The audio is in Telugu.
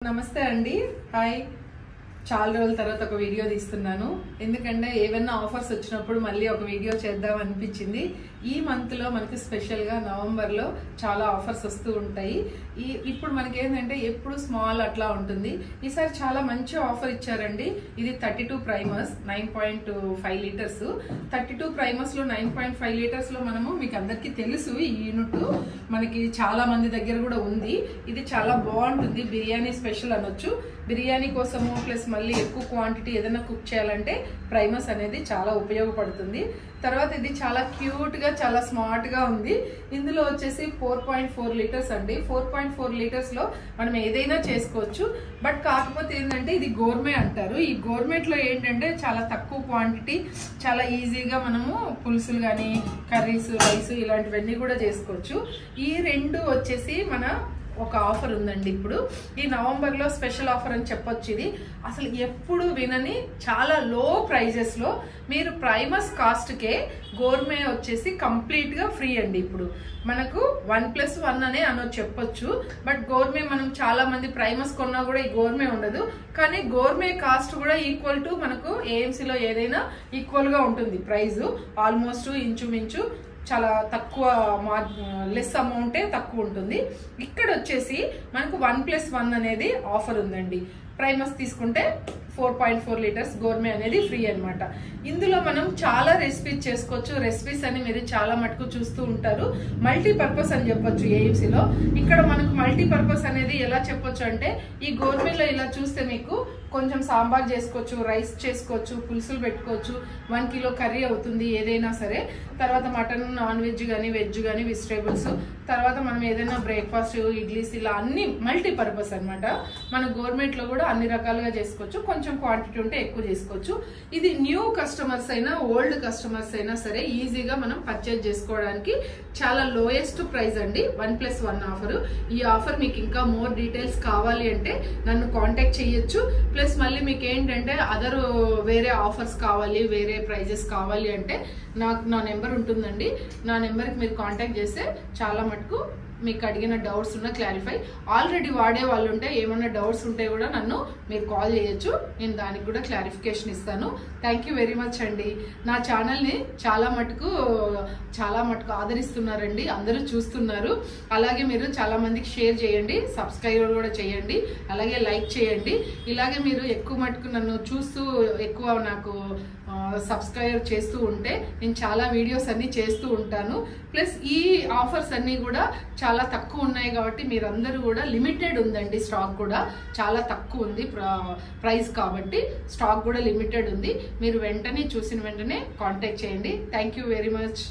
నమస్తే అండి. హాయ్. చాలా రోజుల తర్వాత ఒక వీడియో తీస్తున్నాను. ఎందుకంటే ఏవైనా ఆఫర్స్ వచ్చినప్పుడు మళ్ళీ ఒక వీడియో చేద్దాం అనిపించింది. ఈ మంత్లో మనకి స్పెషల్గా నవంబర్లో చాలా ఆఫర్స్ వస్తూ ఉంటాయి. ఇప్పుడు మనకి ఏంటంటే ఎప్పుడు స్మాల్ అట్లా ఉంటుంది. ఈసారి చాలా మంచి ఆఫర్ ఇచ్చారండి. ఇది 32 ప్రైమర్స్ 9.5 లీటర్స్. 32 ప్రైమర్స్లో 9.5 లీటర్స్లో మనము మీకు అందరికీ తెలుసు ఈ యూనిట్ మనకి చాలా మంది దగ్గర కూడా ఉంది. ఇది చాలా బాగుంటుంది. బిర్యానీ స్పెషల్ అనొచ్చు. బిర్యానీ కోసము ప్లస్ మళ్ళీ ఎక్కువ క్వాంటిటీ ఏదైనా కుక్ చేయాలంటే ప్రైమర్స్ అనేది చాలా ఉపయోగపడుతుంది. తర్వాత ఇది చాలా క్యూట్గా చాలా స్మార్ట్గా ఉంది. ఇందులో వచ్చేసి 4.4 లీటర్స్ అండి. 4.4 లీటర్స్లో మనం ఏదైనా చేసుకోవచ్చు. బట్ కాకపోతే ఏంటంటే ఇది గోర్మే అంటారు. ఈ గోర్మేట్లో ఏంటంటే చాలా తక్కువ క్వాంటిటీ, చాలా ఈజీగా మనము పులుసులు కానీ కర్రీస్ రైస్ ఇలాంటివన్నీ కూడా చేసుకోవచ్చు. ఈ రెండు వచ్చేసి మన ఒక ఆఫర్ ఉందండి. ఇప్పుడు ఈ నవంబర్లో స్పెషల్ ఆఫర్ అని చెప్పొచ్చు. ఇది అసలు ఎప్పుడు వినని చాలా లో ప్రైజెస్లో మీరు ప్రైమర్స్ కాస్ట్కే గోర్మే వచ్చేసి కంప్లీట్గా ఫ్రీ అండి. ఇప్పుడు మనకు 1+1 అనే చెప్పొచ్చు. బట్ గోర్మే మనం చాలా మంది ప్రైమర్స్ కొన్నా కూడా ఈ గోర్మే ఉండదు. కానీ గోర్మే కాస్ట్ కూడా ఈక్వల్ టు మనకు ఏఎంసీలో ఏదైనా ఈక్వల్గా ఉంటుంది. ప్రైజు ఆల్మోస్ట్ ఇంచుమించు చాలా తక్కువ లెస్ అమౌంటే తక్కువ ఉంటుంది. ఇక్కడ వచ్చేసి మనకు 1+1 అనేది ఆఫర్ ఉందండి. ప్రైమర్స్ తీసుకుంటే 4.4 లీటర్స్ గోర్మే అనేది ఫ్రీ అనమాట. ఇందులో మనం చాలా రెసిపీస్ చేసుకోవచ్చు. రెసిపీస్ అని మీరు చాలా మటుకు చూస్తూ ఉంటారు. మల్టీపర్పస్ అని చెప్పొచ్చు ఏఎంసీలో. ఇక్కడ మనకు మల్టీపర్పస్ అనేది ఎలా చెప్పొచ్చు అంటే ఈ గోర్మేలో ఇలా చూస్తే మీకు కొంచెం సాంబార్ చేసుకోవచ్చు, రైస్ చేసుకోవచ్చు, పులుసులు పెట్టుకోవచ్చు, 1 కిలో కర్రీ అవుతుంది ఏదైనా సరే. తర్వాత మటన్, నాన్ వెజ్ కానీ వెజ్ కానీ వెజిటేబుల్స్, తర్వాత మనం ఏదైనా బ్రేక్ఫాస్ట్, ఇడ్లీస్ ఇలా అన్ని మల్టీపర్పస్ అనమాట. మన గవర్నమెంట్లో కూడా అన్ని రకాలుగా చేసుకోవచ్చు. కొంచెం క్వాంటిటీ ఉంటే ఎక్కువ చేసుకోవచ్చు. ఇది న్యూ కస్టమర్స్ అయినా ఓల్డ్ కస్టమర్స్ అయినా సరే ఈజీగా మనం పర్చేజ్ చేసుకోవడానికి చాలా లోయెస్ట్ ప్రైస్ అండి. 1+1 ఆఫర్. ఈ ఆఫర్ మీకు ఇంకా మోర్ డీటెయిల్స్ కావాలి అంటే నన్ను కాంటాక్ట్ చేయొచ్చు. ప్లస్ మళ్ళీ మీకు ఏంటంటే వేరే ఆఫర్స్ కావాలి, వేరే ప్రైజెస్ కావాలి అంటే నా నెంబర్ ఉంటుందండి. నా నెంబర్కి మీరు కాంటాక్ట్ చేస్తే చాలా మటుకు మీకు అడిగిన డౌట్స్ ఉన్న క్లారిఫై. ఆల్రెడీ వాడే వాళ్ళు ఉంటే ఏమైనా డౌట్స్ ఉంటే కూడా నన్ను మీరు కాల్ చేయొచ్చు. నేను దానికి కూడా క్లారిఫికేషన్ ఇస్తాను. థ్యాంక్ యూ వెరీ మచ్ అండి. నా ఛానల్ని చాలా మటుకు ఆదరిస్తున్నారండి. అందరూ చూస్తున్నారు. అలాగే మీరు చాలా మందికి షేర్ చేయండి, సబ్స్క్రైబ్ కూడా చేయండి, అలాగే లైక్ చేయండి. ఇలాగే మీరు ఎక్కువ మటుకు నన్ను చూస్తూ ఎక్కువ నాకు సబ్స్క్రైబ్ చేస్తూ ఉంటే నేను చాలా వీడియోస్ అన్ని చేస్తూ ఉంటాను. ప్లస్ ఈ ఆఫర్స్ అన్ని కూడా చాలా తక్కువ ఉన్నాయి కాబట్టి మీరందరూ కూడా లిమిటెడ్ ఉందండి. స్టాక్ కూడా చాలా తక్కువ ఉంది ప్రైస్ కాబట్టి స్టాక్ కూడా లిమిటెడ్ ఉంది. మీరు వెంటనే చూసిన వెంటనే కాంటాక్ట్ చేయండి. Thank you very much.